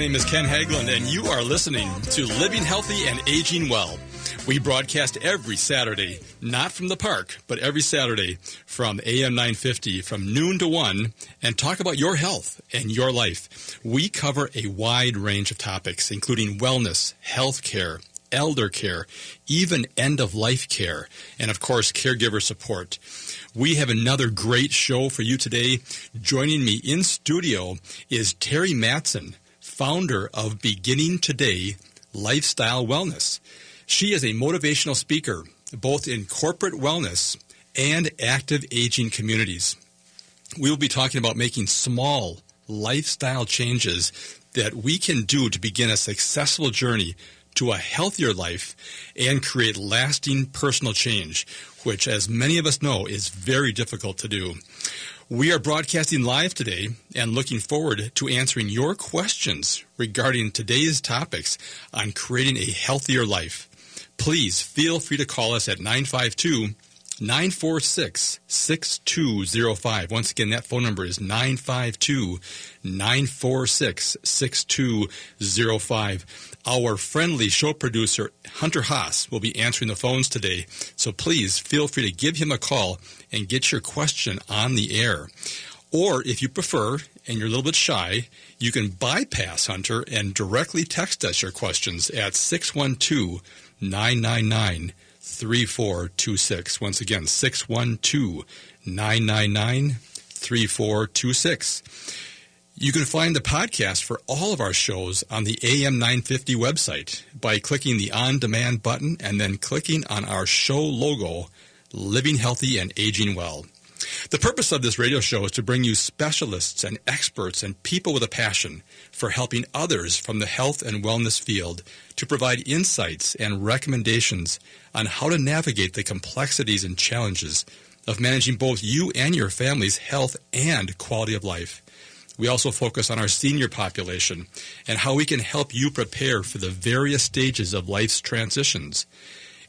name is Ken Haglund, and you are listening to Living Healthy and Aging Well. We broadcast every Saturday, not from the park, but every Saturday from AM 950 from noon to 1, and talk about your health and your life. We cover a wide range of topics, including wellness, health care, elder care, even end-of-life care, and, of course, caregiver support. We have another great show for you today. Joining me in studio is Terri Mattson, founder of Beginning Today Lifestyle Wellness. She is a motivational speaker, both in corporate wellness and active aging communities. We will be talking about making small lifestyle changes that we can do to begin a successful journey to a healthier life and create lasting personal change, which, as many of us know, is very difficult to do. We are broadcasting live today and looking forward to answering your questions regarding today's topics on creating a healthier life. Please feel free to call us at 952-946-6205. Once again, that phone number is 952-946-6205. Our friendly show producer, Hunter Haas, will be answering the phones today, so please feel free to give him a call and get your question on the air. Or if you prefer, and you're a little bit shy, you can bypass Hunter and directly text us your questions at 612-999-3426. Once again, 612-999-3426. You can find the podcast for all of our shows on the AM 950 website by clicking the on-demand button and then clicking on our show logo, Living Healthy and Aging Well. The purpose of this radio show is to bring you specialists and experts and people with a passion for helping others from the health and wellness field to provide insights and recommendations on how to navigate the complexities and challenges of managing both you and your family's health and quality of life. We also focus on our senior population and how we can help you prepare for the various stages of life's transitions.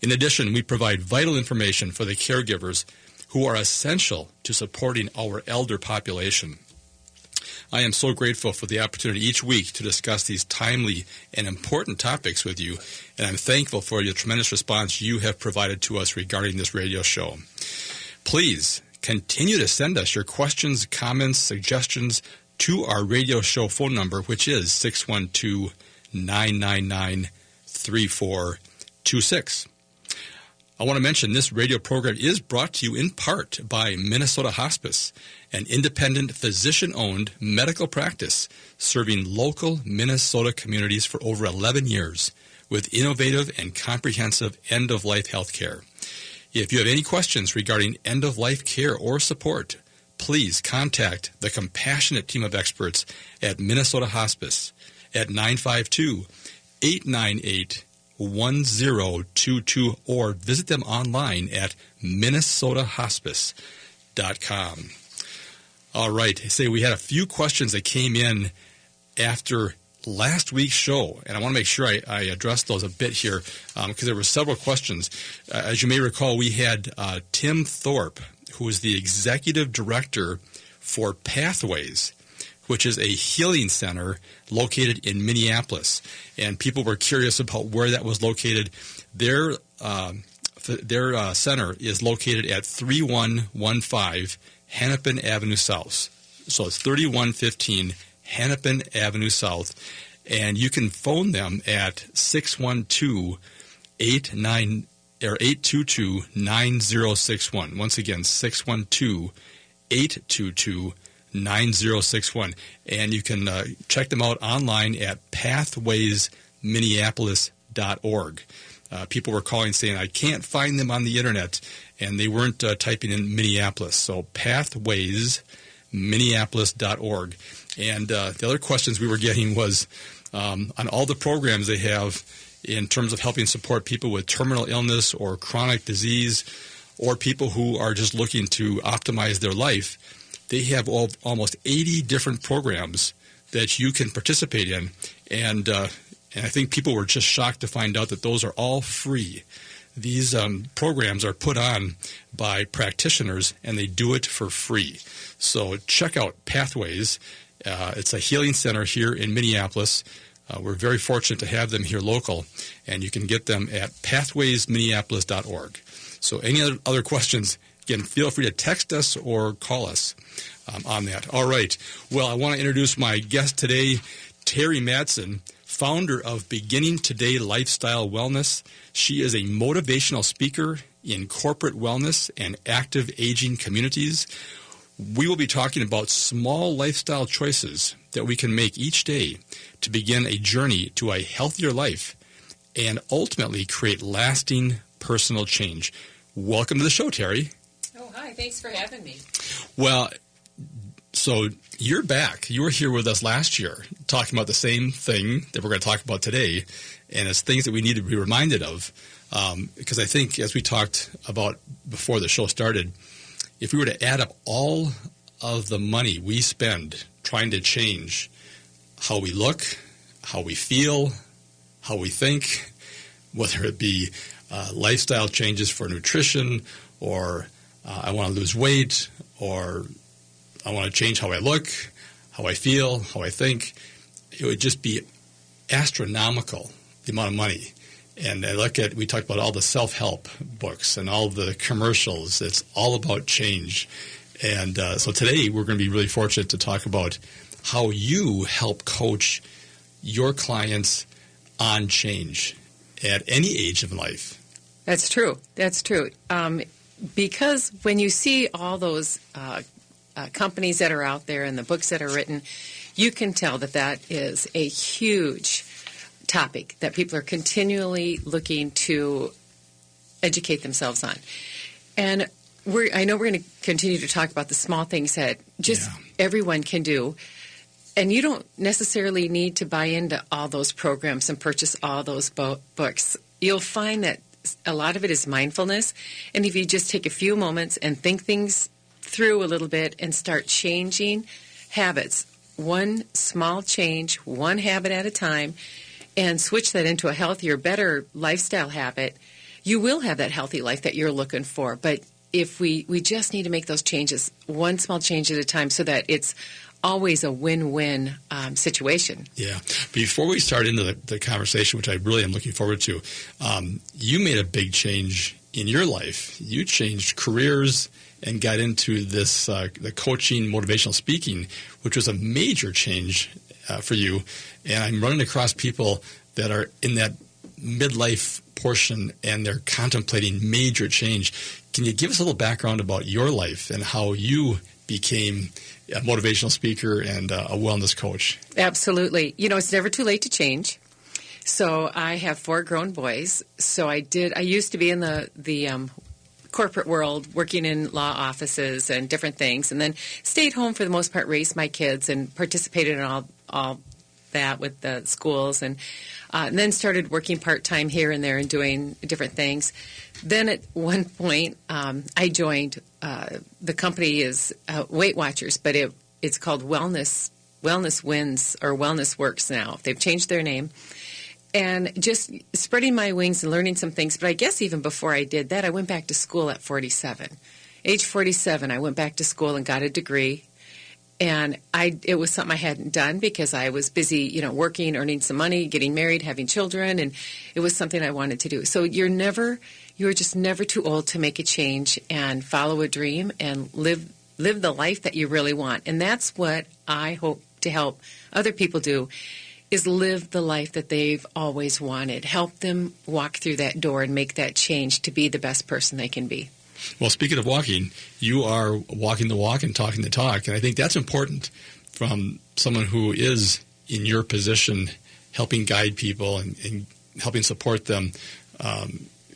In addition, we provide vital information for the caregivers who are essential to supporting our elder population. I am so grateful for the opportunity each week to discuss these timely and important topics with you, and I'm thankful for the tremendous response you have provided to us regarding this radio show. Please continue to send us your questions, comments, suggestions to our radio show phone number, which is 612-999-3426. I want to mention this radio program is brought to you in part by Minnesota Hospice, an independent physician-owned medical practice serving local Minnesota communities for over 11 years with innovative and comprehensive end-of-life health care. If you have any questions regarding end-of-life care or support, please contact the compassionate team of experts at Minnesota Hospice at 952-898-1022 or visit them online at minnesotahospice.com. All right. Say we had a few questions that came in after last week's show, and I want to make sure I address those a bit here because there were several questions. As you may recall, we had Tim Thorpe, who is the executive director for Pathways, which is a healing center located in Minneapolis. And people were curious about where that was located. Their center is located at 3115 Hennepin Avenue South. So it's 3115 Hennepin Avenue South. And you can phone them at 612-822-9061. Once again, 612-822-9061. And you can check them out online at pathwaysminneapolis.org. People were calling saying, I can't find them on the internet, and they weren't typing in Minneapolis. So pathwaysminneapolis.org. And the other questions we were getting was on all the programs they have in terms of helping support people with terminal illness or chronic disease or people who are just looking to optimize their life. They have almost 80 different programs that you can participate in. And I think people were just shocked to find out that those are all free. These programs are put on by practitioners, and they do it for free. So check out Pathways, It's a healing center here in Minneapolis. We're very fortunate to have them here local, and you can get them at pathwaysminneapolis.org. So any other questions, again, feel free to text us or call us on that. All right. Well, I want to introduce my guest today, Terri Mattson, founder of Beginning Today Lifestyle Wellness. She is a motivational speaker in corporate wellness and active aging communities. We will be talking about small lifestyle choices that we can make each day to begin a journey to a healthier life and ultimately create lasting personal change. Welcome to the show, Terri. Oh, hi. Thanks for having me. Well, so you're back. You were here with us last year talking about the same thing that we're going to talk about today, and it's things that we need to be reminded of because I think, as we talked about before the show started, if we were to add up all of the money we spend trying to change how we look, how we feel, how we think, whether it be lifestyle changes for nutrition, or I want to lose weight, or I want to change how I look, how I feel, how I think, it would just be astronomical, the amount of money. And we talked about all the self-help books and all the commercials. It's all about change. And so today we're going to be really fortunate to talk about how you help coach your clients on change at any age of life. That's true. That's true. Because when you see all those companies that are out there and the books that are written, you can tell that is a huge topic that people are continually looking to educate themselves on. And I know we're going to continue to talk about the small things that just everyone can do. And you don't necessarily need to buy into all those programs and purchase all those books. You'll find that a lot of it is mindfulness. And if you just take a few moments and think things through a little bit and start changing habits, one small change, one habit at a time, and switch that into a healthier, better lifestyle habit, you will have that healthy life that you're looking for. But if we just need to make those changes, one small change at a time, so that it's always a win-win situation. Yeah. Before we start into the conversation, which I really am looking forward to, you made a big change in your life. You changed careers and got into this the coaching, motivational speaking, which was a major change for you. And I'm running across people that are in that midlife portion and they're contemplating major change. Can you give us a little background about your life and how you became a motivational speaker and a wellness coach? Absolutely. You know, it's never too late to change. So I have 4 grown boys. So I used to be in the corporate world, working in law offices and different things, and then stayed home for the most part, raised my kids, and participated in all that with the schools, and then started working part-time here and there and doing different things. Then at one point, I joined, the company is Weight Watchers, but it's called Wellness Wins or Wellness Works now. They've changed their name. And just spreading my wings and learning some things. But I guess even before I did that, I went back to school at 47. Age 47, I went back to school and got a degree. And it was something I hadn't done because I was busy, working, earning some money, getting married, having children, and it was something I wanted to do. So you're just never too old to make a change and follow a dream and live the life that you really want. And that's what I hope to help other people do, is live the life that they've always wanted. Help them walk through that door and make that change to be the best person they can be. Well, speaking of walking, you are walking the walk and talking the talk, and I think that's important from someone who is in your position, helping guide people and helping support them,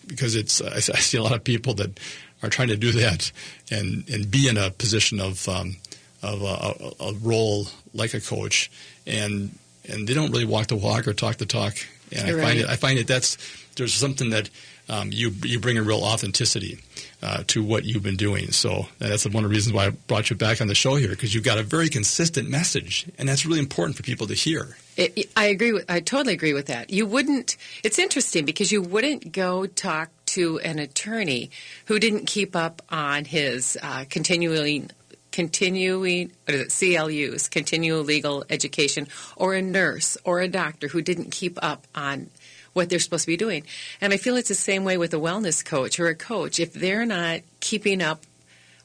because I see a lot of people that are trying to do that and be in a position of a role like a coach, and they don't really walk the walk or talk the talk. And I find that there's something that you bring a real authenticity to what you've been doing. So that's one of the reasons why I brought you back on the show here, because you've got a very consistent message, and that's really important for people to hear. I totally agree with that. It's interesting because you wouldn't go talk to an attorney who didn't keep up on his continually CLUs, continual legal education, or a nurse or a doctor who didn't keep up on what they're supposed to be doing. And I feel it's the same way with a wellness coach or a coach. If they're not keeping up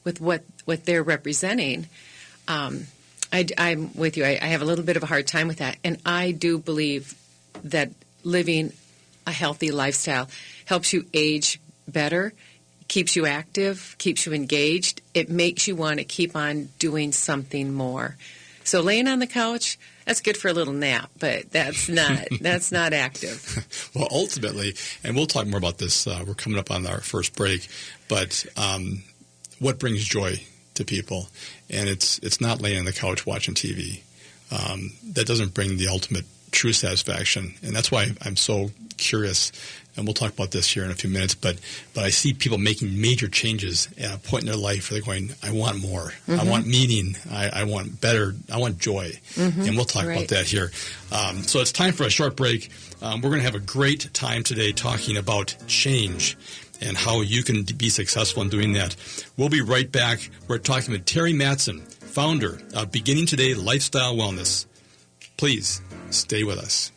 with what they're representing, I'm with you. I have a little bit of a hard time with that. And I do believe that living a healthy lifestyle helps you age better, keeps you active, keeps you engaged. It makes you want to keep on doing something more. So laying on the couch, that's good for a little nap, but that's not active. Well, ultimately, and we'll talk more about this, we're coming up on our first break, but what brings joy to people? And it's not laying on the couch watching TV. That doesn't bring the ultimate true satisfaction. And that's why I'm so curious, and we'll talk about this here in a few minutes, but I see people making major changes at a point in their life where they're going, I want more. I want meaning. I want better. I want joy. And we'll talk about that here. So it's time for a short break. We're going to have a great time today talking about change and how you can be successful in doing that. We'll be right back. We're talking with Terri Mattson, founder of Beginning Today Lifestyle Wellness. Please stay with us.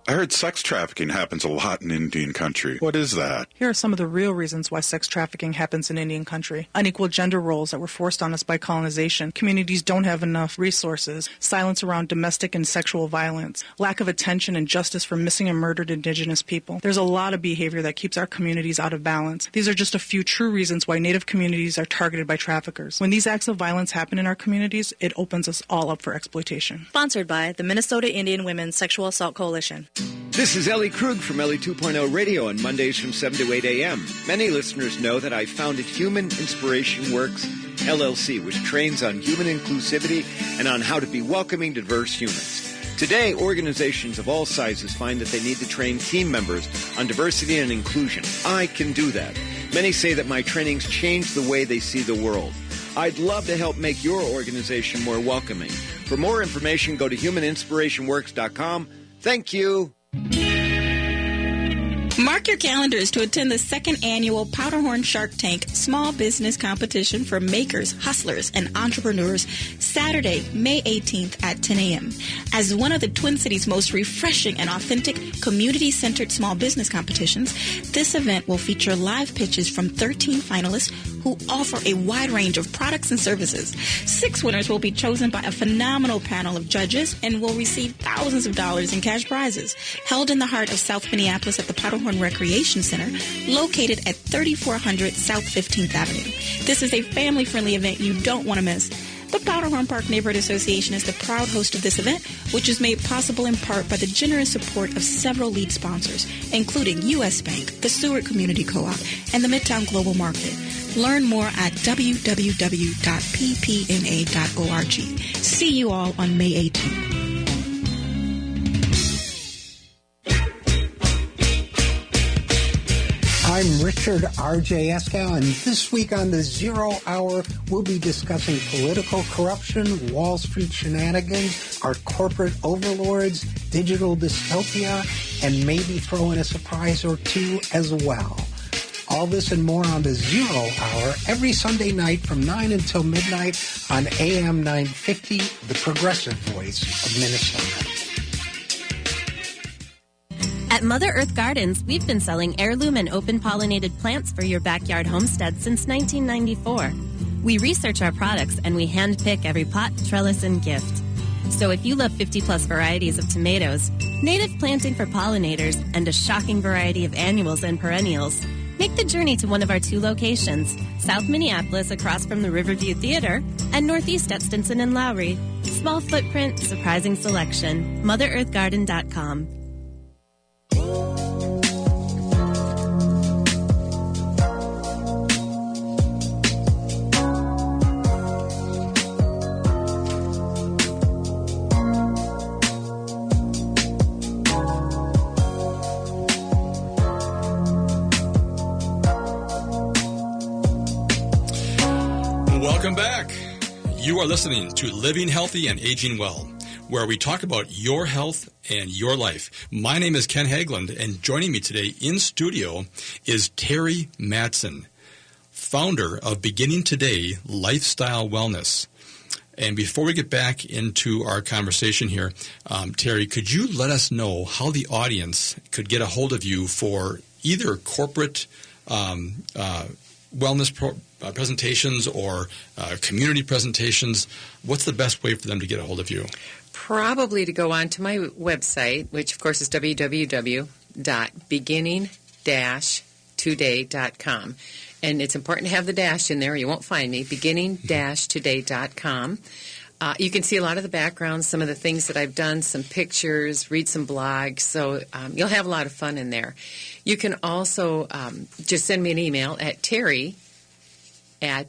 I heard sex trafficking happens a lot in Indian country. What is that? Here are some of the real reasons why sex trafficking happens in Indian country. Unequal gender roles that were forced on us by colonization. Communities don't have enough resources. Silence around domestic and sexual violence. Lack of attention and justice for missing and murdered Indigenous people. There's a lot of behavior that keeps our communities out of balance. These are just a few true reasons why Native communities are targeted by traffickers. When these acts of violence happen in our communities, it opens us all up for exploitation. Sponsored by the Minnesota Indian Women's Sexual Assault Coalition. This is Ellie Krug from Ellie 2.0 Radio on Mondays from 7 to 8 a.m. Many listeners know that I founded Human Inspiration Works, LLC, which trains on human inclusivity and on how to be welcoming to diverse humans. Today, organizations of all sizes find that they need to train team members on diversity and inclusion. I can do that. Many say that my trainings change the way they see the world. I'd love to help make your organization more welcoming. For more information, go to humaninspirationworks.com. Thank you. Mark your calendars to attend the second annual Powderhorn Shark Tank Small Business Competition for makers, hustlers, and entrepreneurs Saturday, May 18th at 10 a.m. As one of the Twin Cities' most refreshing and authentic community-centered small business competitions, this event will feature live pitches from 13 finalists who offer a wide range of products and services. 6 winners will be chosen by a phenomenal panel of judges and will receive thousands of dollars in cash prizes. Held in the heart of South Minneapolis at the Powderhorn Recreation Center, located at 3400 South 15th Avenue. This is a family-friendly event you don't want to miss. The Powderhorn Park Neighborhood Association is the proud host of this event, which is made possible in part by the generous support of several lead sponsors, including U.S. Bank, the Stewart Community Co-op, and the Midtown Global Market. Learn more at www.ppna.org. See you all on May 18th. I'm Richard R.J. Eskow, and this week on the Zero Hour, we'll be discussing political corruption, Wall Street shenanigans, our corporate overlords, digital dystopia, and maybe throw in a surprise or two as well. All this and more on the Zero Hour every Sunday night from 9 until midnight on AM 950, the progressive voice of Minnesota. At Mother Earth Gardens, we've been selling heirloom and open-pollinated plants for your backyard homestead since 1994. We research our products and we hand-pick every pot, trellis, and gift. So if you love 50-plus varieties of tomatoes, native planting for pollinators, and a shocking variety of annuals and perennials, make the journey to one of our 2 locations, South Minneapolis across from the Riverview Theater and Northeast at Stinson and Lowry. Small footprint, surprising selection. MotherEarthGarden.com. Welcome back. You are listening to Living Healthy and Aging Well, where we talk about your health and your life. My name is Ken Haglund, and joining me today in studio is Terri Mattson, founder of Beginning Today Lifestyle Wellness. And before we get back into our conversation here, Terri, could you let us know how the audience could get a hold of you for either corporate wellness presentations or community presentations? What's the best way for them to get a hold of you? Probably to go on to my website, which of course is www.beginning-today.com. And it's important to have the dash in there. You won't find me. Beginning-today.com. You can see a lot of the background, some of the things that I've done, some pictures, read some blogs. So you'll have a lot of fun in there. You can also just send me an email at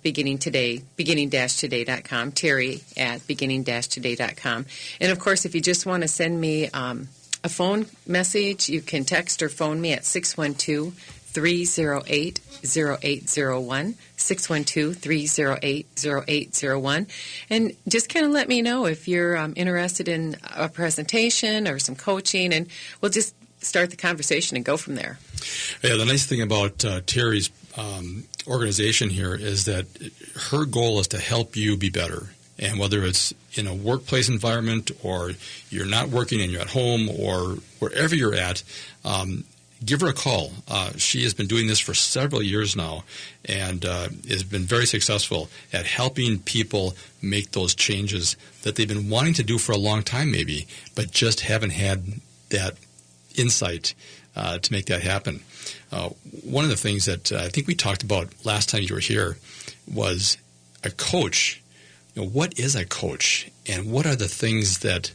beginning-today.com, Terri@beginning-today.com. And, of course, if you just want to send me a phone message, you can text or phone me at 612-308-0801, 612-308-0801. And just kind of let me know if you're interested in a presentation or some coaching, and we'll just start the conversation and go from there. Yeah, the nice thing about Terri's organization here is that her goal is to help you be better. And whether it's in a workplace environment or you're not working and you're at home or wherever you're at, give her a call. She has been doing this for several years now and has been very successful at helping people make those changes that they've been wanting to do for a long time maybe, but just haven't had that insight to make that happen. One of the things that I think we talked about last time you were here was a coach. You know, what is a coach, and what are the things that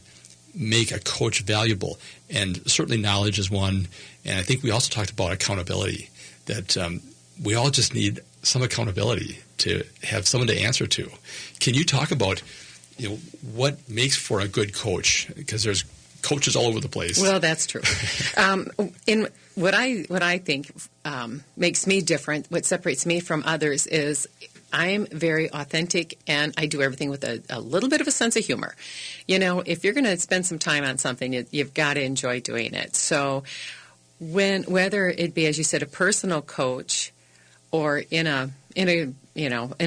make a coach valuable? And certainly knowledge is one, and I think we also talked about accountability, that we all just need some accountability to have someone to answer to. Can you talk about, you know, what makes for a good coach? Because there's coaches all over the place. Well, that's true. In what I think makes me different, what separates me from others is I'm very authentic, and I do everything with a little bit of a sense of humor. You know, if you're going to spend some time on something, you've got to enjoy doing it. So whether it be, as you said, a personal coach or in a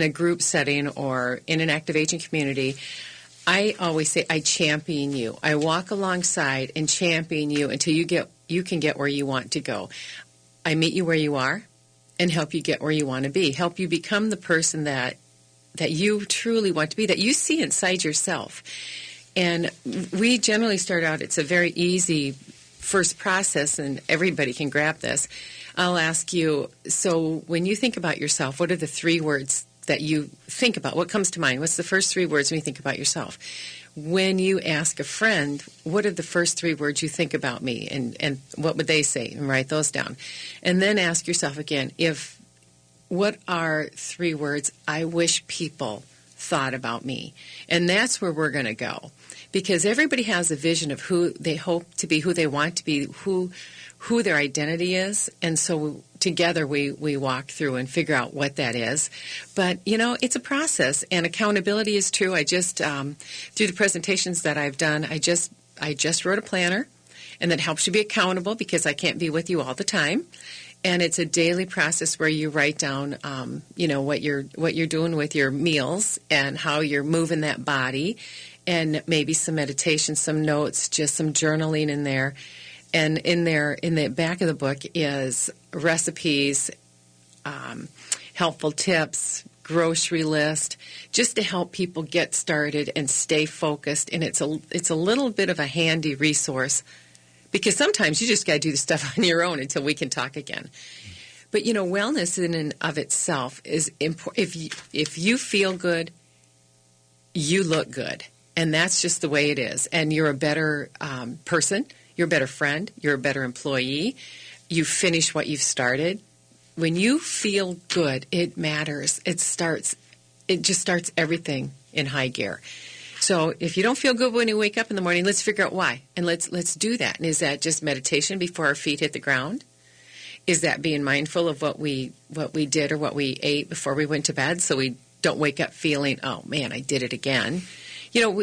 group setting or in an active aging community, I always say I champion you. I walk alongside and champion you until you can get where you want to go. I meet you where you are and help you get where you want to be. Help you become the person that you truly want to be, that you see inside yourself. And we generally start out, it's a very easy first process, and everybody can grab this. I'll ask you, so when you think about yourself, what are the 3 words that you think about? What comes to mind? What's the first 3 words when you think about yourself? When you ask a friend, what are the first 3 words you think about me? And what would they say? And write those down. And then ask yourself again, what are 3 words I wish people thought about me? And that's where we're going to go. Because everybody has a vision of who they hope to be, who they want to be, who their identity is. And so together we walk through and figure out what that is. But, you know, it's a process, and accountability is true. I just, through the presentations that I've done, I just wrote a planner, and that helps you be accountable because I can't be with you all the time. And it's a daily process where you write down, what you're doing with your meals and how you're moving that body, and maybe some meditation, some notes, just some journaling in there. And in the back of the book is recipes, helpful tips, grocery list, just to help people get started and stay focused. And it's a little bit of a handy resource, because sometimes you just got to do the stuff on your own until we can talk again. But, you know, wellness in and of itself is important. If you feel good, you look good. And that's just the way it is. And you're a better person. You're a better friend. You're a better employee. You finish what you've started. When you feel good, it matters. It just starts everything in high gear. So if you don't feel good when you wake up in the morning, let's figure out why. And let's do that. And is that just meditation before our feet hit the ground? Is that being mindful of what we did or what we ate before we went to bed, so we don't wake up feeling, oh man, I did it again.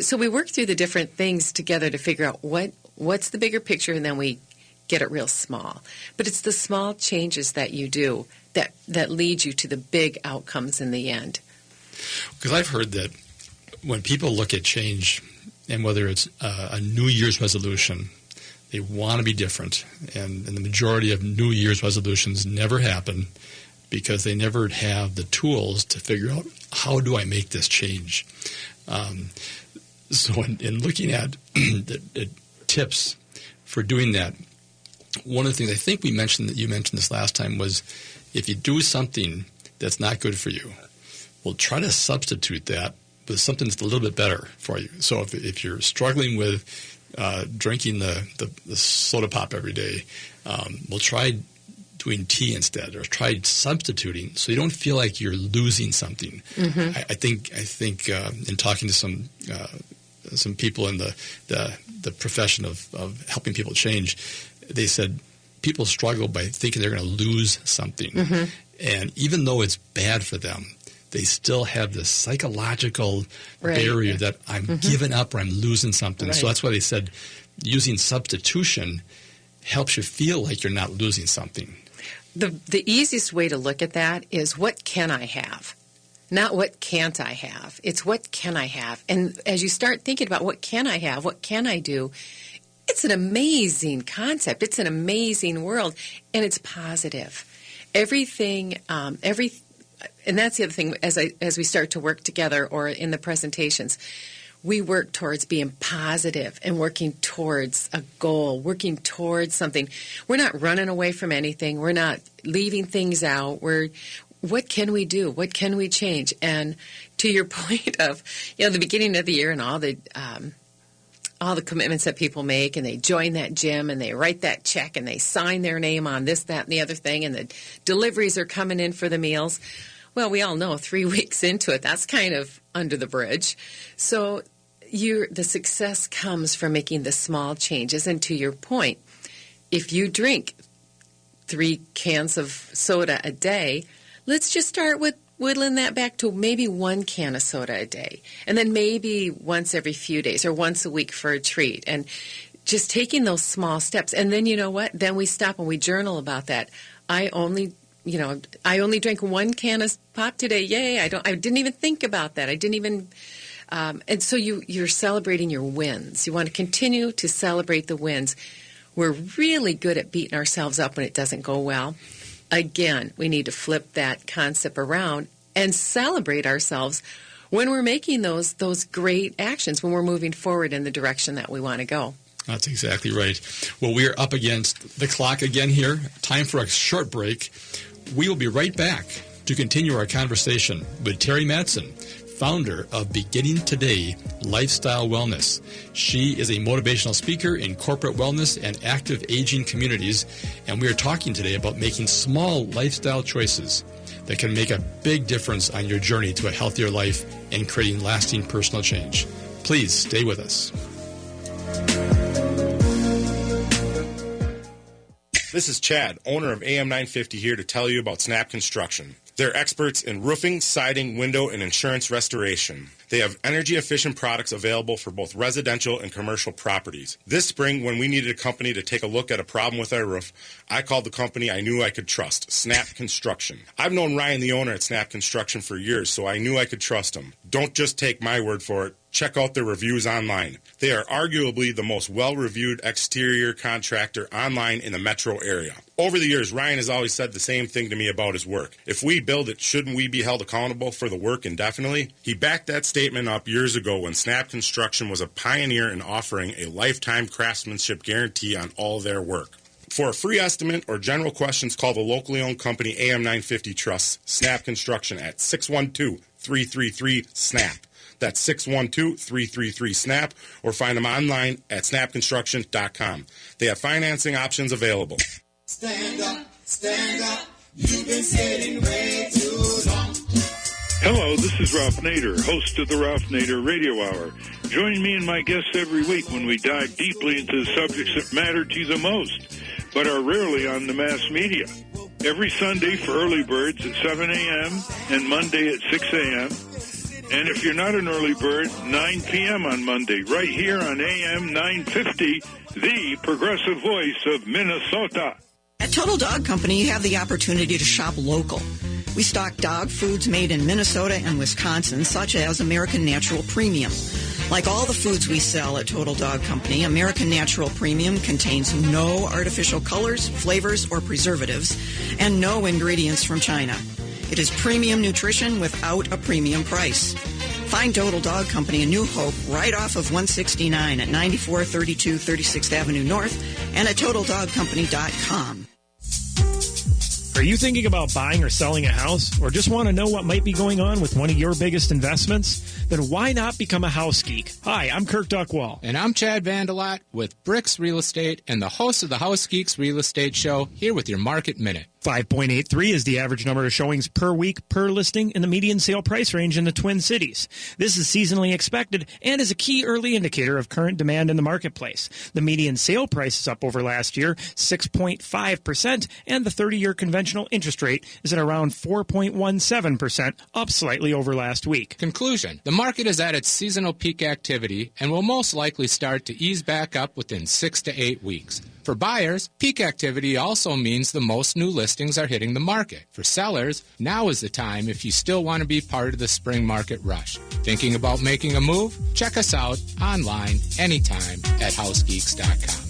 So we work through the different things together to figure out what's the bigger picture, and then we get it real small. But it's the small changes that you do that lead you to the big outcomes in the end. Because I've heard that when people look at change, and whether it's a New Year's resolution, they want to be different, and the majority of New Year's resolutions never happen because they never have the tools to figure out, how do I make this change? So in looking at the tips for doing that, one of the things I think you mentioned this last time was, if you do something that's not good for you, well, try to substitute that with something that's a little bit better for you. So if you're struggling with drinking the soda pop every day, we'll try doing tea instead, or try substituting, so you don't feel like you're losing something. Mm-hmm. I think in talking to some people in the profession of helping people change, they said people struggle by thinking they're going to lose something, mm-hmm. and even though it's bad for them, they still have this psychological barrier that I'm mm-hmm. giving up or I'm losing something. Right. So that's why they said using substitution helps you feel like you're not losing something. The easiest way to look at that is, what can I have? Not what can't I have. It's what can I have. And as you start thinking about what can I have, what can I do, it's an amazing concept. It's an amazing world, and it's positive. Everything, and that's the other thing, as we start to work together or in the presentations, we work towards being positive and working towards a goal, working towards something. We're not running away from anything. We're not leaving things out. What can we do? What can we change? And to your point of, the beginning of the year and all the commitments that people make, and they join that gym and they write that check and they sign their name on this, that, and the other thing, and the deliveries are coming in for the meals. Well, we all know 3 weeks into it, that's kind of under the bridge. So the success comes from making the small changes. And to your point, if you drink 3 cans of soda a day, let's just start with whittling that back to maybe 1 can of soda a day, and then maybe once every few days or once a week for a treat, and just taking those small steps. And then, you know what? Then we stop and we journal about that. I only drank 1 can of pop today. Yay! I didn't even think about that. I didn't even. And so you're celebrating your wins. You want to continue to celebrate the wins. We're really good at beating ourselves up when it doesn't go well. Again, we need to flip that concept around and celebrate ourselves when we're making those great actions, when we're moving forward in the direction that we want to go. That's exactly right. Well, we are up against the clock again here. Time for a short break. We will be right back to continue our conversation with Terri Mattson, founder of Beginning Today Lifestyle Wellness. She is a motivational speaker in corporate wellness and active aging communities, and we are talking today about making small lifestyle choices that can make a big difference on your journey to a healthier life and creating lasting personal change. Please stay with us. This is Chad, owner of AM 950, here to tell you about Snap Construction. They're experts in roofing, siding, window, and insurance restoration. They have energy-efficient products available for both residential and commercial properties. This spring, when we needed a company to take a look at a problem with our roof, I called the company I knew I could trust, Snap Construction. I've known Ryan, the owner at Snap Construction, for years, so I knew I could trust him. Don't just take my word for it. Check out their reviews online. They are arguably the most well-reviewed exterior contractor online in the metro area. Over the years, Ryan has always said the same thing to me about his work. If we build it, shouldn't we be held accountable for the work indefinitely? He backed that statement up years ago when Snap Construction was a pioneer in offering a lifetime craftsmanship guarantee on all their work. For a free estimate or general questions, call the locally owned company AM 950 Trust, Snap Construction, at 612-333-SNAP. That's 612-333-SNAP, or find them online at snapconstruction.com. They have financing options available. Stand up, you've been sitting way too long. Hello, this is Ralph Nader, host of the Ralph Nader Radio Hour. Join me and my guests every week when we dive deeply into the subjects that matter to you the most, but are rarely on the mass media. Every Sunday for early birds at 7 a.m. and Monday at 6 a.m., And if you're not an early bird, 9 p.m. on Monday, right here on AM 950, the progressive voice of Minnesota. At Total Dog Company, you have the opportunity to shop local. We stock dog foods made in Minnesota and Wisconsin, such as American Natural Premium. Like all the foods we sell at Total Dog Company, American Natural Premium contains no artificial colors, flavors, or preservatives, and no ingredients from China. It is premium nutrition without a premium price. Find Total Dog Company in New Hope right off of 169 at 9432 36th Avenue North and at TotalDogCompany.com. Are you thinking about buying or selling a house, or just want to know what might be going on with one of your biggest investments? Then why not become a house geek? Hi, I'm Kirk Duckwall. And I'm Chad Vandelot with Bricks Real Estate and the host of the House Geeks Real Estate Show, here with your Market Minute. 5.83 is the average number of showings per week per listing in the median sale price range in the Twin Cities. This is seasonally expected and is a key early indicator of current demand in the marketplace. The median sale price is up over last year, 6.5%, and the 30-year conventional interest rate is at around 4.17%, up slightly over last week. Conclusion. The market is at its seasonal peak activity and will most likely start to ease back up within 6 to 8 weeks. For buyers, peak activity also means the most new listings are hitting the market. For sellers, now is the time if you still want to be part of the spring market rush. Thinking about making a move? Check us out online anytime at housegeeks.com.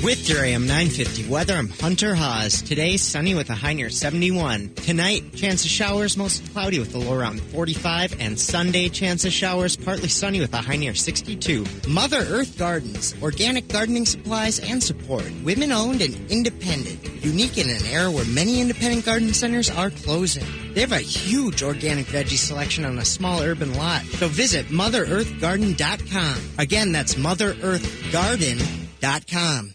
With your AM 950 weather, I'm Hunter Haas. Today, sunny with a high near 71. Tonight, chance of showers, mostly cloudy with a low around 45. And Sunday, chance of showers, partly sunny with a high near 62. Mother Earth Gardens, organic gardening supplies and support. Women-owned and independent. Unique in an era where many independent garden centers are closing. They have a huge organic veggie selection on a small urban lot. So visit MotherEarthGarden.com. Again, that's MotherEarthGarden.com.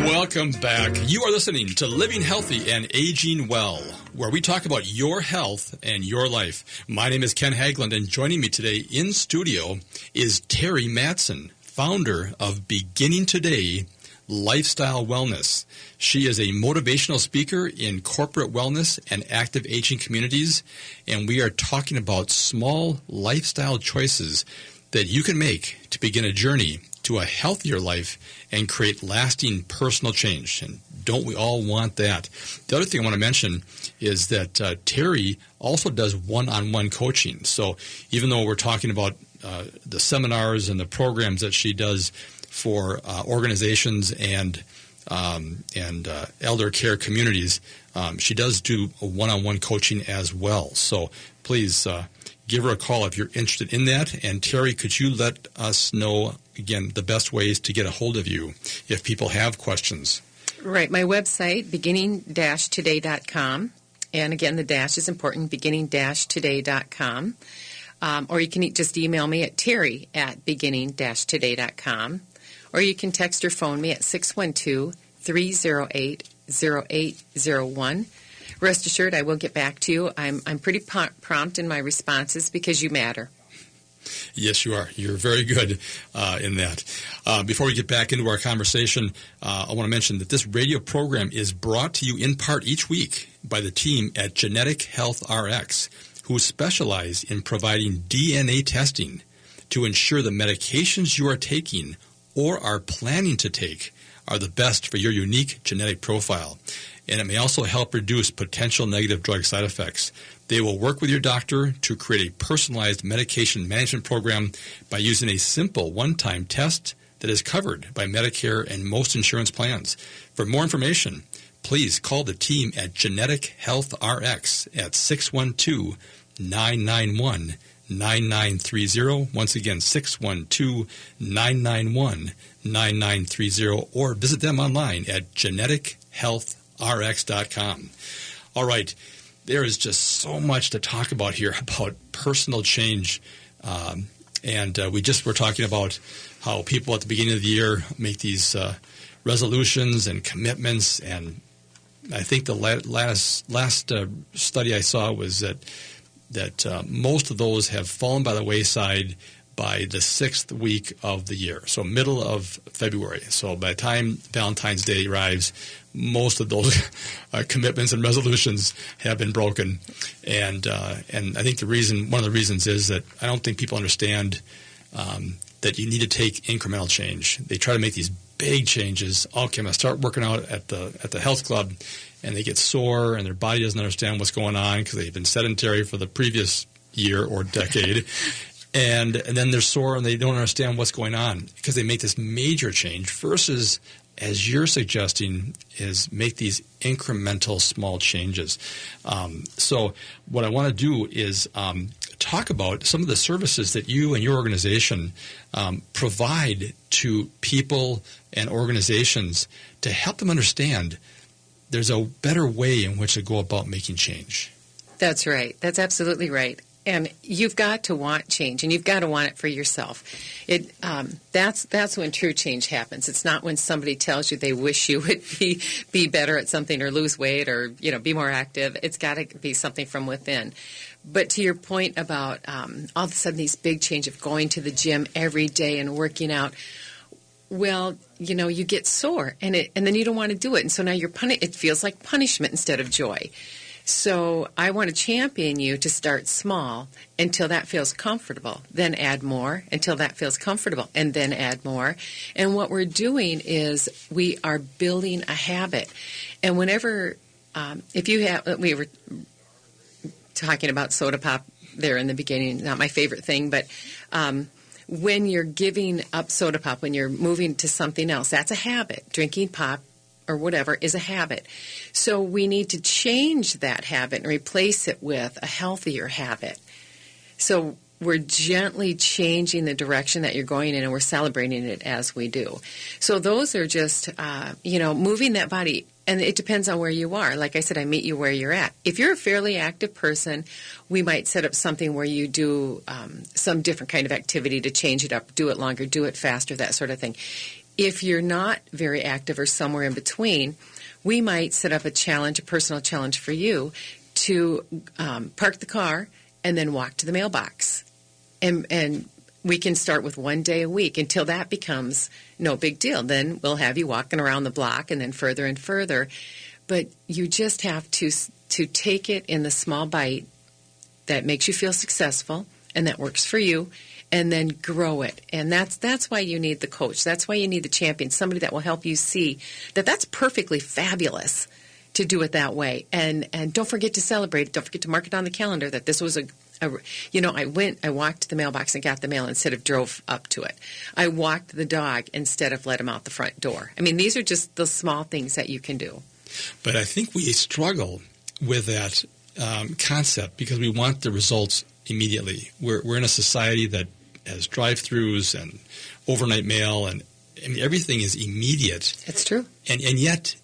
Welcome back. You are listening to Living Healthy and Aging Well, where we talk about your health and your life. My name is Ken Haglund, and joining me today in studio is Terri Mattson, founder of Beginning Today Lifestyle Wellness. She is a motivational speaker in corporate wellness and active aging communities, and we are talking about small lifestyle choices that you can make to begin a journey to a healthier life and create lasting personal change. And don't we all want that? The other thing I want to mention is that Terri also does one-on-one coaching. So even though we're talking about the seminars and the programs that she does for organizations and elder care communities, she does do a one-on-one coaching as well. So please give her a call if you're interested in that. And Terri, could you let us know, again, the best ways to get a hold of you if people have questions? Right. My website, beginning-today.com. And again, the dash is important, beginning-today.com. Or you can just email me at terri@beginning-today.com. Or you can text or phone me at 612-308-0801. Rest assured, I will get back to you. I'm pretty prompt in my responses because you matter. Yes, you are. You're very good in that. Before we get back into our conversation, I want to mention that this radio program is brought to you in part each week by the team at Genetic Health RX, who specialize in providing DNA testing to ensure the medications you are taking or are planning to take are the best for your unique genetic profile. And it may also help reduce potential negative drug side effects. They will work with your doctor to create a personalized medication management program by using a simple one-time test that is covered by Medicare and most insurance plans. For more information, please call the team at Genetic Health RX at 612-991-9930. Once again, 612-991-9930, or visit them online at genetichealthrx.com. All right. There is just so much to talk about here about personal change. And we just were talking about how people at the beginning of the year make these resolutions and commitments. And I think the last study I saw was that most of those have fallen by the wayside by the 6th week of the year, so middle of February. So by the time Valentine's Day arrives, most of those commitments and resolutions have been broken. And I think one of the reasons is that I don't think people understand that you need to take incremental change. They try to make these big changes. Okay, I'm going to start working out at the health club, and they get sore, and their body doesn't understand what's going on because they've been sedentary for the previous year or decade. And then they're sore and they don't understand what's going on because they make this major change versus, as you're suggesting, is make these incremental small changes. So what I want to do is talk about some of the services that you and your organization provide to people and organizations to help them understand there's a better way in which to go about making change. That's right. That's absolutely right. And you've got to want change, and you've got to want it for yourself. That's when true change happens. It's not when somebody tells you they wish you would be better at something or lose weight or be more active. It's got to be something from within. But to your point about all of a sudden these big change of going to the gym every day and working out, well, you get sore, and then you don't want to do it, and so now it feels like punishment instead of joy. So I want to champion you to start small until that feels comfortable, then add more until that feels comfortable, and then add more. And what we're doing is we are building a habit. And whenever, we were talking about soda pop there in the beginning, not my favorite thing, but when you're giving up soda pop, when you're moving to something else, that's a habit. Drinking pop or whatever is a habit. So we need to change that habit and replace it with a healthier habit. So we're gently changing the direction that you're going in, and we're celebrating it as we do. So those are just, moving that body. And it depends on where you are. Like I said, I meet you where you're at. If you're a fairly active person, we might set up something where you do some different kind of activity to change it up, do it longer, do it faster, that sort of thing. If you're not very active or somewhere in between, we might set up a personal challenge for you to park the car and then walk to the mailbox. And we can start with 1 day a week until that becomes no big deal. Then we'll have you walking around the block and then further and further. But you just have to take it in the small bite that makes you feel successful and that works for you, and then grow it. And that's why you need the coach. That's why you need the champion, somebody that will help you see that that's perfectly fabulous to do it that way. And don't forget to celebrate it. Don't forget to mark it on the calendar that this was I walked to the mailbox and got the mail instead of drove up to it. I walked the dog instead of let him out the front door. I mean, these are just the small things that you can do. But I think we struggle with that concept because we want the results immediately. We're in a society that has drive-thrus and overnight mail, and everything is immediate. It's true. And yet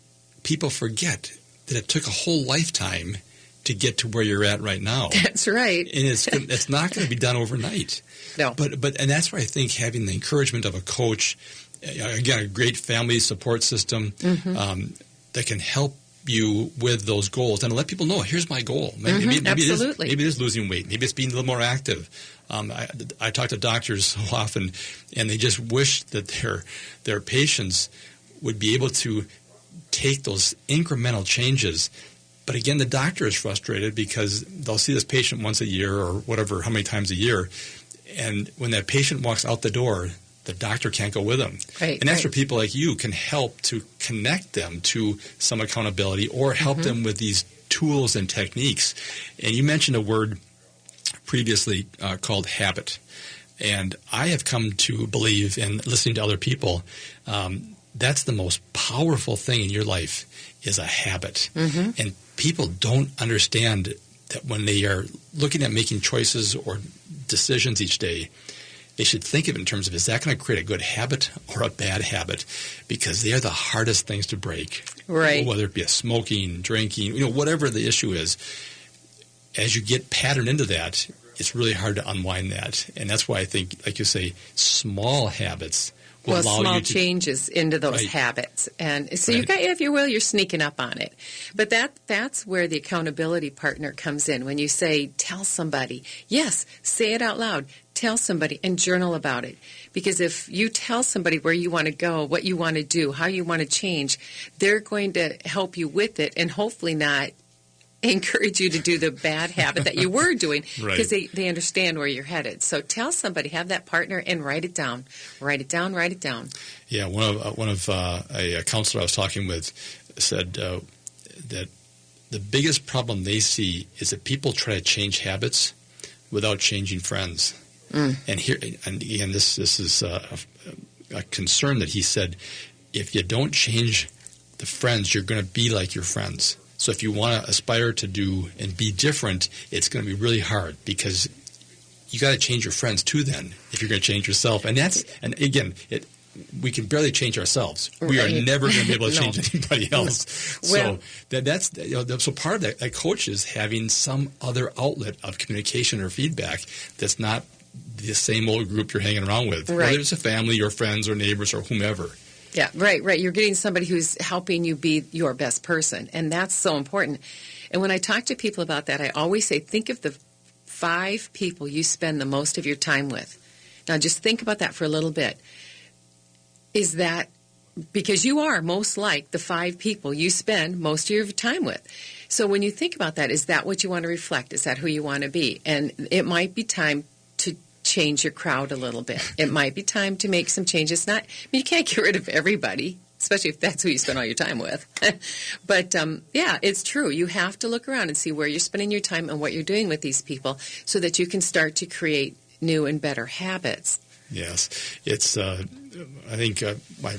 people forget that it took a whole lifetime to get to where you're at right now. That's right. And it's not going to be done overnight. No. But that's why I think having the encouragement of a coach, again, a great family support system that can help you with those goals and let people know, here's my goal. Maybe Absolutely. Maybe it is losing weight. Maybe it's being a little more active. I talk to doctors so often, and they just wish that their patients would be able to take those incremental changes. But again, the doctor is frustrated because they'll see this patient once a year or whatever, how many times a year, and when that patient walks out the door, the doctor can't go with them. Right, and that's where people like you can help to connect them to some accountability or help them with these tools and techniques. And you mentioned a word previously called habit. And I have come to believe, in listening to other people, that's the most powerful thing in your life is a habit. And people don't understand that when they are looking at making choices or decisions each day, they should think of it in terms of, is that going to create a good habit or a bad habit? Because they are the hardest things to break. Right. Whether it be a smoking, drinking, whatever the issue is. As you get patterned into that, it's really hard to unwind that. And that's why I think, like you say, small habits will allow small you to changes into those Right. habits. And so Right. you got, if you will, you're sneaking up on it. But that's where the accountability partner comes in. When you say, tell somebody, yes, say it out loud. Tell somebody and journal about it. Because if you tell somebody where you want to go, what you want to do, how you want to change, they're going to help you with it and hopefully not encourage you to do the bad habit that you were doing because they understand where you're headed. So tell somebody, have that partner, and write it down. Write it down, write it down. Yeah, one of a counselor I was talking with said that the biggest problem they see is that people try to change habits without changing friends. And again, this is a concern that he said, if you don't change the friends, you're going to be like your friends. So if you want to aspire to do and be different, it's going to be really hard because you got to change your friends too then if you're going to change yourself. And again, we can barely change ourselves. We are never going to be able to change anybody else. Well, so that's so part of that coach is having some other outlet of communication or feedback that's not the same old group you're hanging around with, whether it's a family or friends or neighbors or whomever. Yeah, right. You're getting somebody who's helping you be your best person, and that's so important. And when I talk to people about that, I always say, think of the 5 people you spend the most of your time with. Now, just think about that for a little bit. Is that because you are most like the 5 people you spend most of your time with? So when you think about that, is that what you want to reflect? Is that who you want to be? And it might be time to change your crowd a little bit. It might be time to make some changes. You can't get rid of everybody, especially if that's who you spend all your time with. But, yeah, it's true. You have to look around and see where you're spending your time and what you're doing with these people so that you can start to create new and better habits. Yes. It's, I think my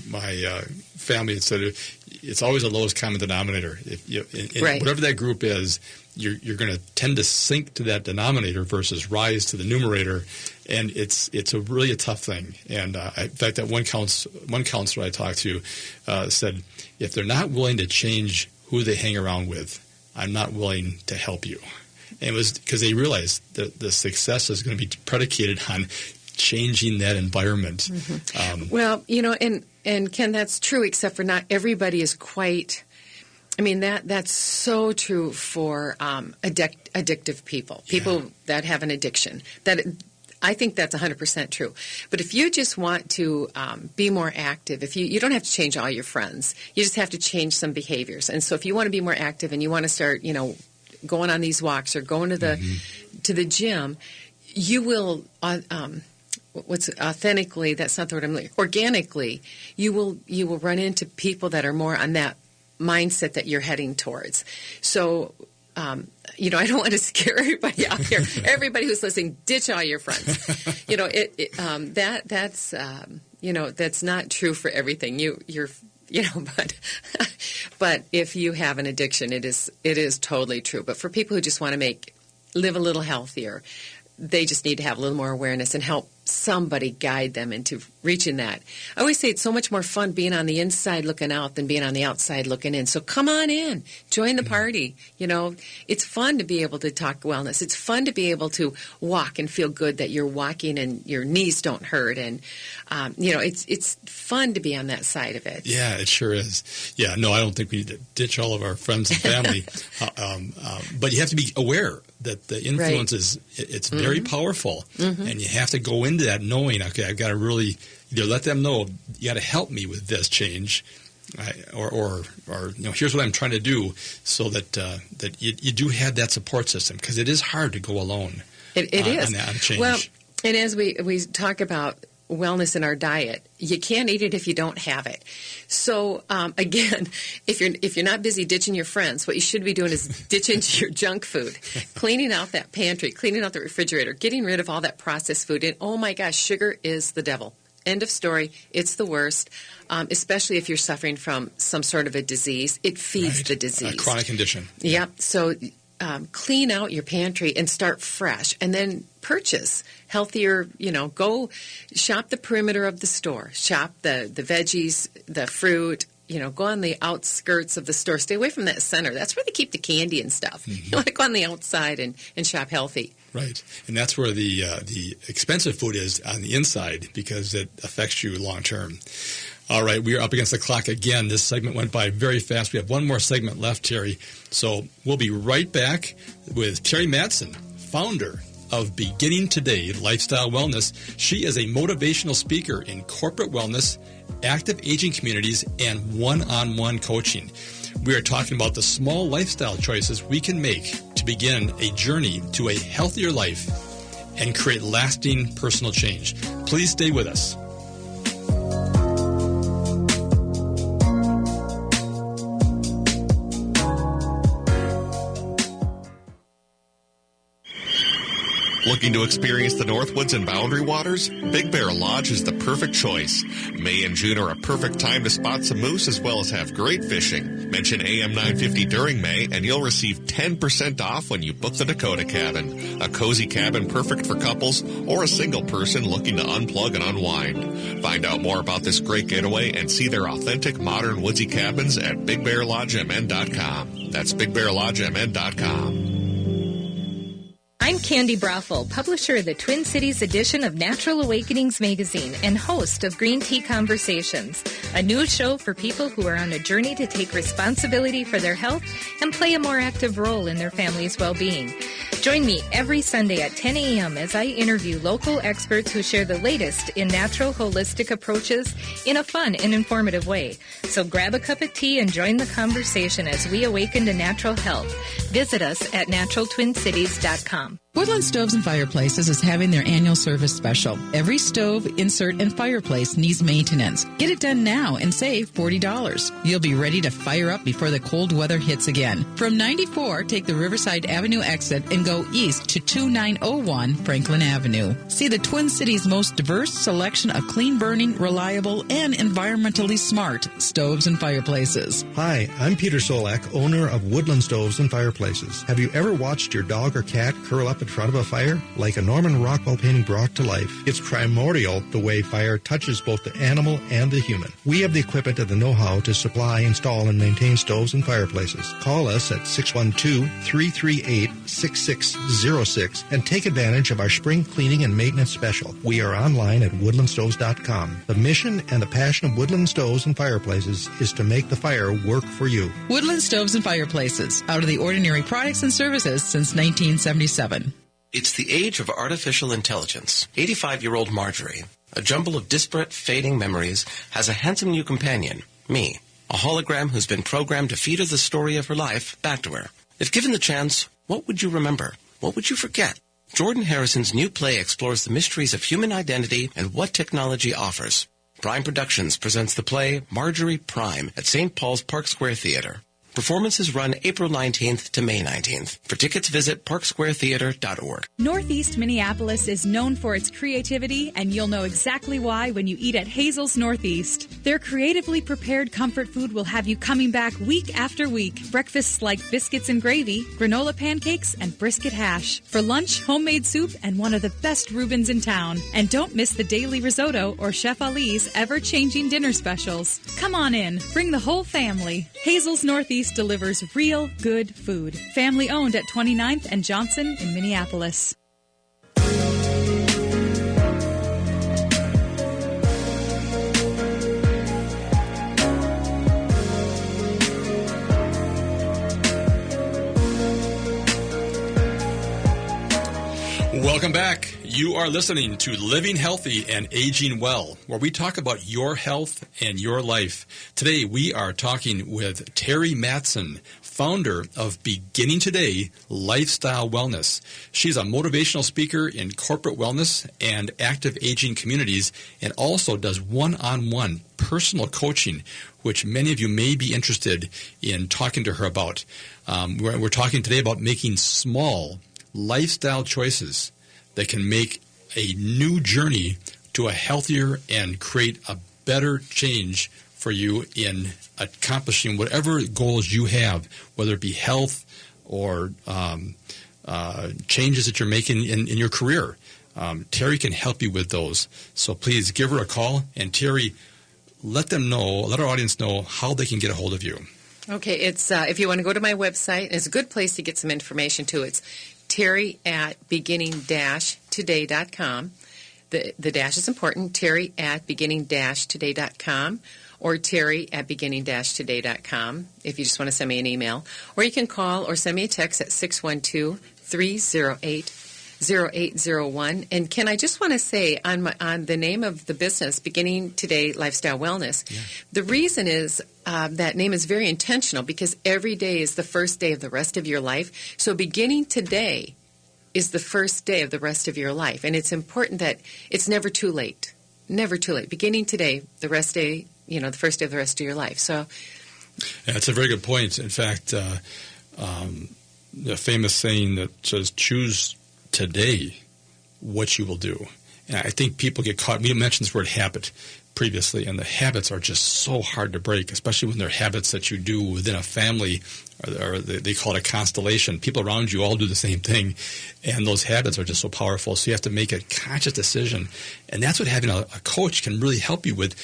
family said it's always the lowest common denominator. Whatever that group is, you're going to tend to sink to that denominator versus rise to the numerator, and it's a tough thing. And in fact, that one counselor I talked to said, if they're not willing to change who they hang around with, I'm not willing to help you. And it was because they realized that the success is going to be predicated on changing that environment. Mm-hmm. And Ken, that's true, except for not everybody is quite. I mean, that's so true for addictive people that have an addiction. I think that's 100% true. But if you just want to be more active, if you don't have to change all your friends, you just have to change some behaviors. And so if you want to be more active and you want to start, going on these walks or going to the gym, you will. Authentically, that's not the word I'm looking for. Organically, you will run into people that are more on that mindset that you're heading towards. So, I don't want to scare everybody out here. Everybody who's listening, ditch all your friends. That's not true for everything. But if you have an addiction, it is totally true. But for people who just want to live a little healthier, they just need to have a little more awareness and help somebody guide them into reaching that. I always say it's so much more fun being on the inside looking out than being on the outside looking in. So come on in. Join the party. It's fun to be able to talk wellness. It's fun to be able to walk and feel good that you're walking and your knees don't hurt. And, it's fun to be on that side of it. Yeah, it sure is. Yeah, no, I don't think we need to ditch all of our friends and family. But you have to be aware that the influence it's very powerful. Mm-hmm. And you have to go into that knowing, okay, I've got to really either let them know you got to help me with this change, or here's what I'm trying to do, so that you do have that support system, because it is hard to go alone. It is on change. Well, and as we talk about wellness in our diet, you can't eat it if you don't have it. So again, if you're not busy ditching your friends, what you should be doing is ditching your junk food, cleaning out that pantry, cleaning out the refrigerator, getting rid of all that processed food. And oh my gosh, sugar is the devil. End of story. It's the worst, especially if you're suffering from some sort of a disease. It feeds the disease. A chronic condition. Yep. So clean out your pantry and start fresh, and then purchase healthier. Go shop the perimeter of the store. Shop the veggies, the fruit. Go on the outskirts of the store. Stay away from that center. That's where they keep the candy and stuff. Mm-hmm. You want to go on the outside and shop healthy. Right, and that's where the expensive food is on the inside because it affects you long term. All right, we are up against the clock again. This segment went by very fast. We have one more segment left, Terri. So we'll be right back with Terri Mattson, founder of Beginning Today Lifestyle Wellness. She is a motivational speaker in corporate wellness, active aging communities, and one-on-one coaching. We are talking about the small lifestyle choices we can make to begin a journey to a healthier life and create lasting personal change. Please stay with us. Looking to experience the Northwoods and Boundary Waters? Big Bear Lodge is the perfect choice. May and June are a perfect time to spot some moose as well as have great fishing. Mention AM 950 during May and you'll receive 10% off when you book the Dakota Cabin. A cozy cabin perfect for couples or a single person looking to unplug and unwind. Find out more about this great getaway and see their authentic modern woodsy cabins at BigBearLodgeMN.com. That's BigBearLodgeMN.com. I'm Candy Brothel, publisher of the Twin Cities edition of Natural Awakenings magazine and host of Green Tea Conversations, a news show for people who are on a journey to take responsibility for their health and play a more active role in their family's well-being. Join me every Sunday at 10 a.m. as I interview local experts who share the latest in natural holistic approaches in a fun and informative way. So grab a cup of tea and join the conversation as we awaken to natural health. Visit us at naturaltwincities.com. Woodland Stoves and Fireplaces is having their annual service special. Every stove, insert, and fireplace needs maintenance. Get it done now and save $40. You'll be ready to fire up before the cold weather hits again. From 94, take the Riverside Avenue exit and go east to 2901 Franklin Avenue. See the Twin Cities' most diverse selection of clean-burning, reliable, and environmentally smart stoves and fireplaces. Hi, I'm Peter Solak, owner of Woodland Stoves and Fireplaces. Have you ever watched your dog or cat curl up in front of a fire? Like a Norman Rockwell painting brought to life, it's primordial the way fire touches both the animal and the human. We have the equipment and the know-how to supply, install, and maintain stoves and fireplaces. Call us at 612-338-6606 and take advantage of our spring cleaning and maintenance special. We are online at woodlandstoves.com. The mission and the passion of Woodland Stoves and Fireplaces is to make the fire work for you. Woodland Stoves and Fireplaces, out of the ordinary products and services since 1977. It's the age of artificial intelligence. 85-year-old Marjorie, a jumble of disparate, fading memories, has a handsome new companion, me, a hologram who's been programmed to feed her the story of her life back to her. If given the chance, what would you remember? What would you forget? Jordan Harrison's new play explores the mysteries of human identity and what technology offers. Prime Productions presents the play Marjorie Prime at St. Paul's Park Square Theater. Performances run April 19th to May 19th. For tickets, visit parksquaretheater.org. Northeast Minneapolis is known for its creativity, and you'll know exactly why when you eat at Hazel's Northeast. Their creatively prepared comfort food will have you coming back week after week. Breakfasts like biscuits and gravy, granola pancakes, and brisket hash. For lunch, homemade soup and one of the best Reubens in town. And don't miss the daily risotto or Chef Ali's ever-changing dinner specials. Come on in. Bring the whole family. Hazel's Northeast delivers real good food. Family owned at 29th and Johnson in Minneapolis. Welcome back. You are listening to Living Healthy and Aging Well, where we talk about your health and your life. Today, we are talking with Terri Mattson, founder of Beginning Today Lifestyle Wellness. She's a motivational speaker in corporate wellness and active aging communities, and also does one-on-one personal coaching, which many of you may be interested in talking to her about. We're talking today about making small lifestyle choices that can make a new journey to a healthier and create a better change for you in accomplishing whatever goals you have, whether it be health or changes that you're making in your career. Terri can help you with those. So please give her a call. And Terri, let our audience know how they can get a hold of you. Okay, it's if you want to go to my website, it's a good place to get some information too. It's Terri@beginning-today.com. The dash is important, Terri@beginning-today.com, or Terri@beginning-today.com if you just want to send me an email. Or you can call or send me a text at 612-308-0801. And Ken, I just want to say on the name of the business, Beginning Today Lifestyle Wellness, the reason is that name is very intentional because every day is the first day of the rest of your life. So beginning today is the first day of the rest of your life. And it's important that it's never too late. Never too late. Beginning today, the first day of the rest of your life. So, yeah, it's a very good point. In fact, the famous saying that says, choose today what you will do. And I think people get caught. We mentioned this word habit previously, and the habits are just so hard to break, especially when they're habits that you do within a family, or they call it a constellation. People around you all do the same thing, and those habits are just so powerful. So you have to make a conscious decision, and that's what having a coach can really help you with.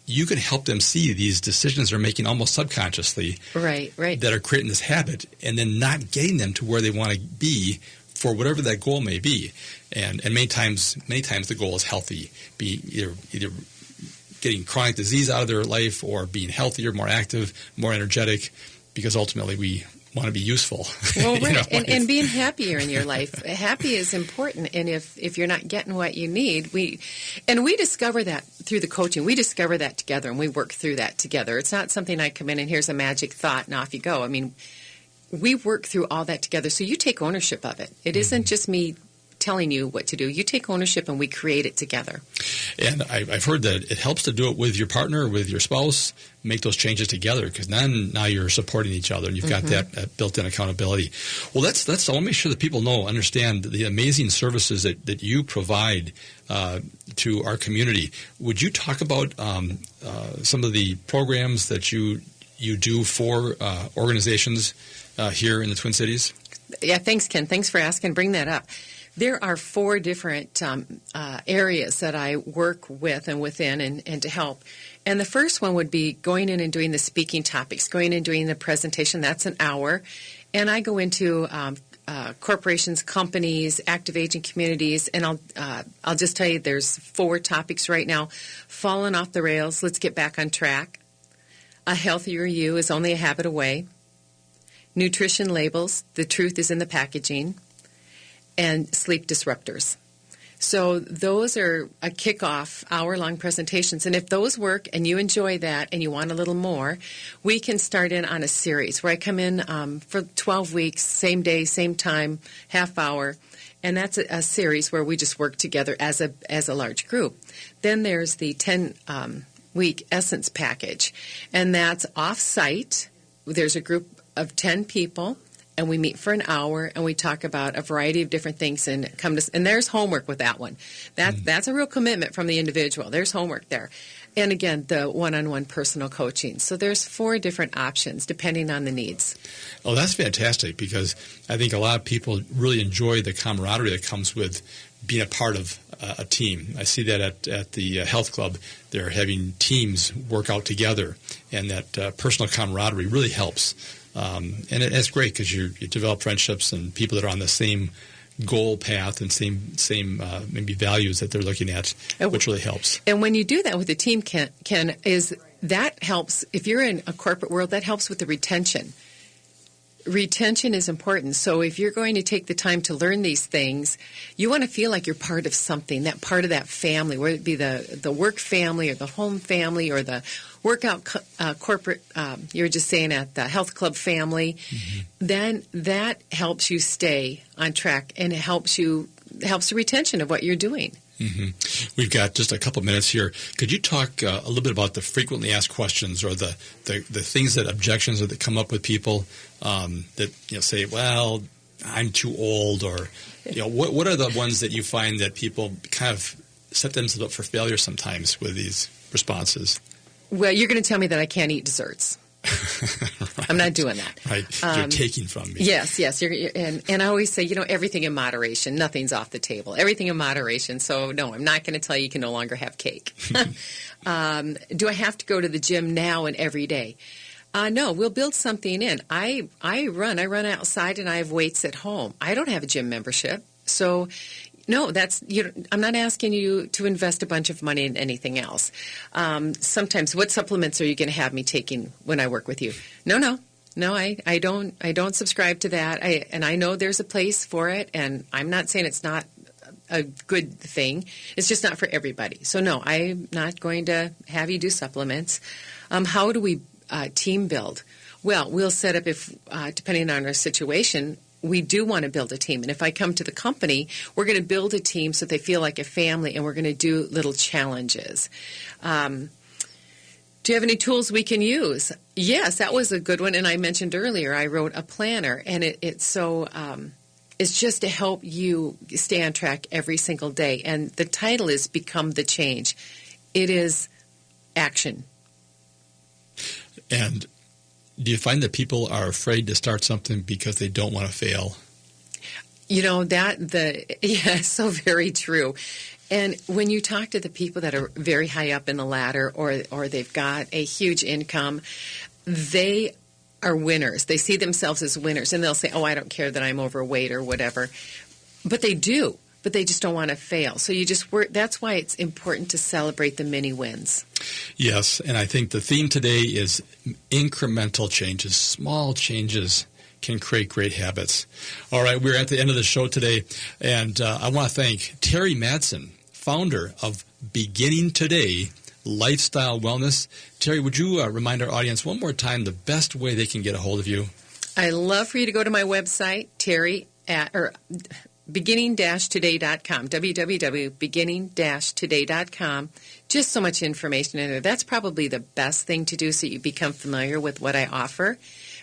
You can help them see these decisions they're making almost subconsciously, right, that are creating this habit, and then not getting them to where they want to be for whatever that goal may be. And many times the goal is healthy, be either getting chronic disease out of their life or being healthier, more active, more energetic, because ultimately we want to be useful. Well, right, and being happier in your life. Happy is important, and if you're not getting what you need, we discover that through the coaching. We discover that together, and we work through that together. It's not something I come in and here's a magic thought and off you go. I mean, we work through all that together, so you take ownership of it. It isn't just me telling you what to do. You take ownership, and we create it together. And I've heard that it helps to do it with your partner, with your spouse, make those changes together, because now you're supporting each other, and you've got that built-in accountability. Well, let's I want to make sure that people understand the amazing services that you provide to our community. Would you talk about some of the programs that you do for organizations here in the Twin Cities? Yeah, thanks, Ken. Thanks for asking. Bring that up. There are 4 different areas that I work with and within and to help. And the first one would be going in and doing the speaking topics, going in and doing the presentation. That's an hour. And I go into corporations, companies, active aging communities, and I'll just tell you there's 4 topics right now. Falling off the rails, let's get back on track. A healthier you is only a habit away. Nutrition labels, the truth is in the packaging. And sleep disruptors. So those are a kickoff hour-long presentations. And if those work and you enjoy that and you want a little more, we can start in on a series where I come in for 12 weeks, same day, same time, half hour. And that's a series where we just work together as a large group. Then there's the 10-week Essence package. And that's off-site. There's a group of 10 people. And we meet for an hour, and we talk about a variety of different things, and and there's homework with that one. That's a real commitment from the individual. There's homework there, and again, the one-on-one personal coaching. So there's 4 different options depending on the needs. Oh, that's fantastic, because I think a lot of people really enjoy the camaraderie that comes with being a part of a team. I see that at the health club. They're having teams work out together, and that personal camaraderie really helps. And it's great because you develop friendships and people that are on the same goal path and same maybe values that they're looking at, which really helps. And when you do that with the team, Ken, is that helps. If you're in a corporate world, that helps with the retention. Retention is important. So if you're going to take the time to learn these things, you want to feel like you're part of something, that part of that family, whether it be the work family or the home family or the workout corporate, you were just saying at the health club family, then that helps you stay on track, and it helps the retention of what you're doing. We've got just a couple minutes here. Could you talk a little bit about the frequently asked questions, or the things objections that come up with people that say, well, I'm too old, or what are the ones that you find that people kind of set themselves up for failure sometimes with these responses? Well, you're going to tell me that I can't eat desserts. Right. I'm not doing that. Right. You're taking from me. Yes. And I always say, everything in moderation. Nothing's off the table. Everything in moderation. So, no, I'm not going to tell you can no longer have cake. Do I have to go to the gym now and every day? No, we'll build something in. I run outside, and I have weights at home. I don't have a gym membership, so no, I'm not asking you to invest a bunch of money in anything else. Sometimes, what supplements are you going to have me taking when I work with you? No, I don't subscribe to that. And I know there's a place for it, and I'm not saying it's not a good thing. It's just not for everybody. So no, I'm not going to have you do supplements. How do we team build? Well, we'll set up, if depending on our situation, we do want to build a team. And if I come to the company, we're going to build a team so they feel like a family, and we're going to do little challenges. Do you have any tools we can use? Yes, that was a good one. And I mentioned earlier, I wrote a planner, and it's just to help you stay on track every single day. And the title is Become the Change. It is action. And do you find that people are afraid to start something because they don't want to fail? So very true. And when you talk to the people that are very high up in the ladder, or they've got a huge income, they are winners. They see themselves as winners, and they'll say, "Oh, I don't care that I'm overweight or whatever," but they do. But they just don't want to fail. So you just work. That's why it's important to celebrate the mini wins. Yes, and I think the theme today is incremental changes. Small changes can create great habits. All right, we're at the end of the show today, and I want to thank Terri Mattson, founder of Beginning Today Lifestyle Wellness. Terri, would you remind our audience one more time the best way they can get a hold of you? I'd love for you to go to my website, beginning-today.com, www.beginning-today.com. Just so much information in there. That's probably the best thing to do so you become familiar with what I offer.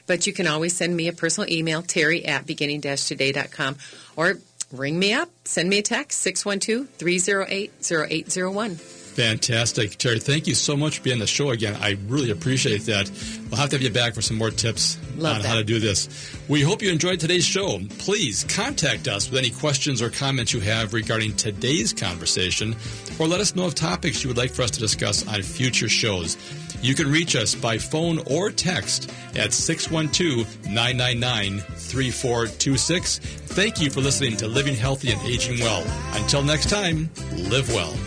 But you can always send me a personal email, terri@beginning-today.com, or ring me up, send me a text, 612-308-0801. Fantastic. Terri, thank you so much for being on the show again. I really appreciate that. We'll have to have you back for some more tips on how to do this. We hope you enjoyed today's show. Please contact us with any questions or comments you have regarding today's conversation, or let us know of topics you would like for us to discuss on future shows. You can reach us by phone or text at 612-999-3426. Thank you for listening to Living Healthy and Aging Well. Until next time, live well.